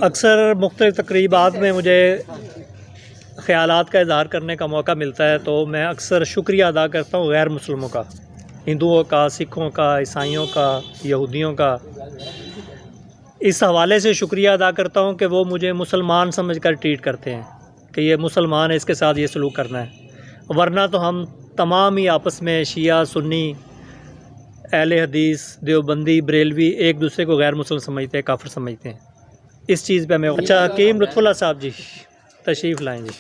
اکثر مختلف تقریبات میں مجھے خیالات کا اظہار کرنے کا موقع ملتا ہے تو میں اکثر شکریہ ادا کرتا ہوں غیر مسلموں کا، ہندوؤں کا، سکھوں کا، عیسائیوں کا، یہودیوں کا۔ اس حوالے سے شکریہ ادا کرتا ہوں کہ وہ مجھے مسلمان سمجھ کر ٹریٹ کرتے ہیں کہ یہ مسلمان ہے، اس کے ساتھ یہ سلوک کرنا ہے، ورنہ تو ہم تمام ہی آپس میں شیعہ، سنی، اہل حدیث، دیوبندی، بریلوی ایک دوسرے کو غیر مسلم سمجھتے ہیں، کافر سمجھتے ہیں۔ اس چیز پہ میں اچھا حکیم لطف اللہ صاحب جی تشریف لائیں جی۔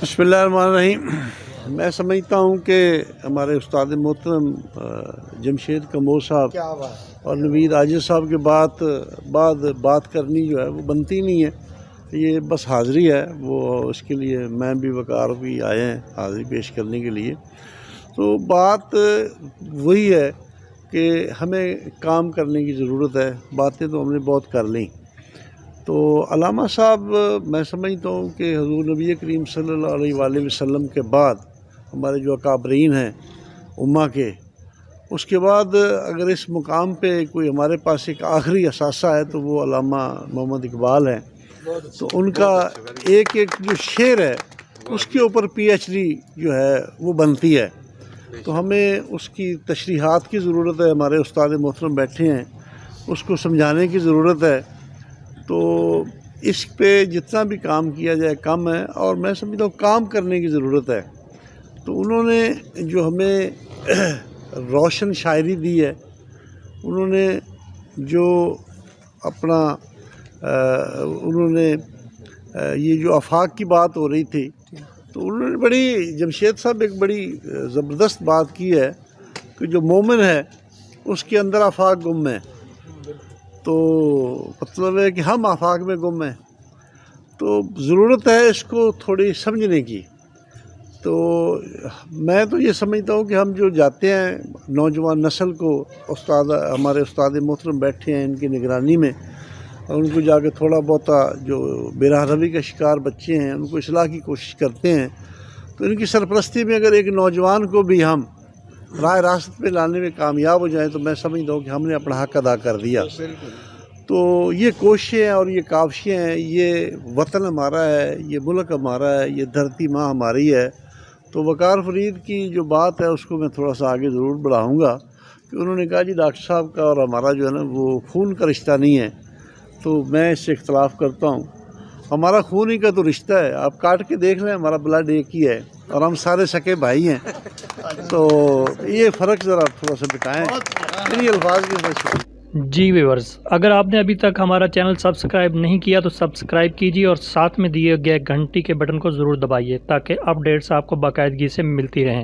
بسم اللہ الرحمن الرحیم۔ میں سمجھتا ہوں کہ ہمارے استاد محترم جمشید کمور صاحب اور نوید عاجز صاحب کے بعد بات کرنی جو ہے وہ بنتی نہیں ہے، یہ بس حاضری ہے، وہ اس کے لیے میں بھی وقار بھی آئے ہیں حاضری پیش کرنے کے لیے۔ تو بات وہی ہے کہ ہمیں کام کرنے کی ضرورت ہے، باتیں تو ہم نے بہت کر لیں۔ تو علامہ صاحب میں سمجھتا ہوں کہ حضور نبی کریم صلی اللہ علیہ وآلہ وسلم کے بعد ہمارے جو اکابرین ہیں امہ کے، اس کے بعد اگر اس مقام پہ کوئی ہمارے پاس ایک آخری اثاثہ ہے تو وہ علامہ محمد اقبال ہیں۔ تو ان کا ایک جو شعر ہے اس کے اوپر پی ایچ ڈی جو ہے وہ بنتی ہے، تو ہمیں اس کی تشریحات کی ضرورت ہے۔ ہمارے استاد محترم بیٹھے ہیں، اس کو سمجھانے کی ضرورت ہے۔ تو اس پہ جتنا بھی کام کیا جائے کم ہے، اور میں سمجھتا ہوں کام کرنے کی ضرورت ہے۔ تو انہوں نے جو ہمیں روشن شاعری دی ہے، انہوں نے جو اپنا انہوں نے یہ جو آفاق کی بات ہو رہی تھی، تو انہوں نے بڑی جمشید صاحب ایک بڑی زبردست بات کی ہے کہ جو مومن ہے اس کے اندر آفاق گم ہے۔ تو مطلب ہے کہ ہم آفاق میں گم ہیں، تو ضرورت ہے اس کو تھوڑی سمجھنے کی۔ تو میں تو یہ سمجھتا ہوں کہ ہم جو جاتے ہیں نوجوان نسل کو، ہمارے استاد محترم بیٹھے ہیں ان کی نگرانی میں، اور ان کو جا کے تھوڑا بہت جو بے راہ روی کا شکار بچے ہیں ان کو اصلاح کی کوشش کرتے ہیں، تو ان کی سرپرستی میں اگر ایک نوجوان کو بھی ہم راہ راست پہ لانے میں کامیاب ہو جائیں تو میں سمجھتا ہوں کہ ہم نے اپنا حق ادا کر دیا۔ تو یہ کوششیں اور یہ کاوشیں ہیں، یہ وطن ہمارا ہے، یہ ملک ہمارا ہے، یہ دھرتی ماں ہماری ہے۔ تو وقار فرید کی جو بات ہے اس کو میں تھوڑا سا آگے ضرور بڑھاؤں گا کہ انہوں نے کہا جی ڈاکٹر صاحب کا اور ہمارا جو ہے نا وہ خون کا رشتہ نہیں ہے، تو میں اس سے اختلاف کرتا ہوں۔ ہمارا خون ہی کا تو رشتہ ہے، آپ کاٹ کے دیکھ لیں ہمارا بلڈ ایک ہی ہے اور ہم سارے سکے بھائی ہیں۔ تو یہ فرق ذرا تھوڑا سا بتائیں انہی الفاظ کے ساتھ۔ جی ویورز، اگر آپ نے ابھی تک ہمارا چینل سبسکرائب نہیں کیا تو سبسکرائب کیجیے اور ساتھ میں دیے گئے گھنٹی کے بٹن کو ضرور دبائیے تاکہ اپڈیٹس آپ کو باقاعدگی سے ملتی رہیں۔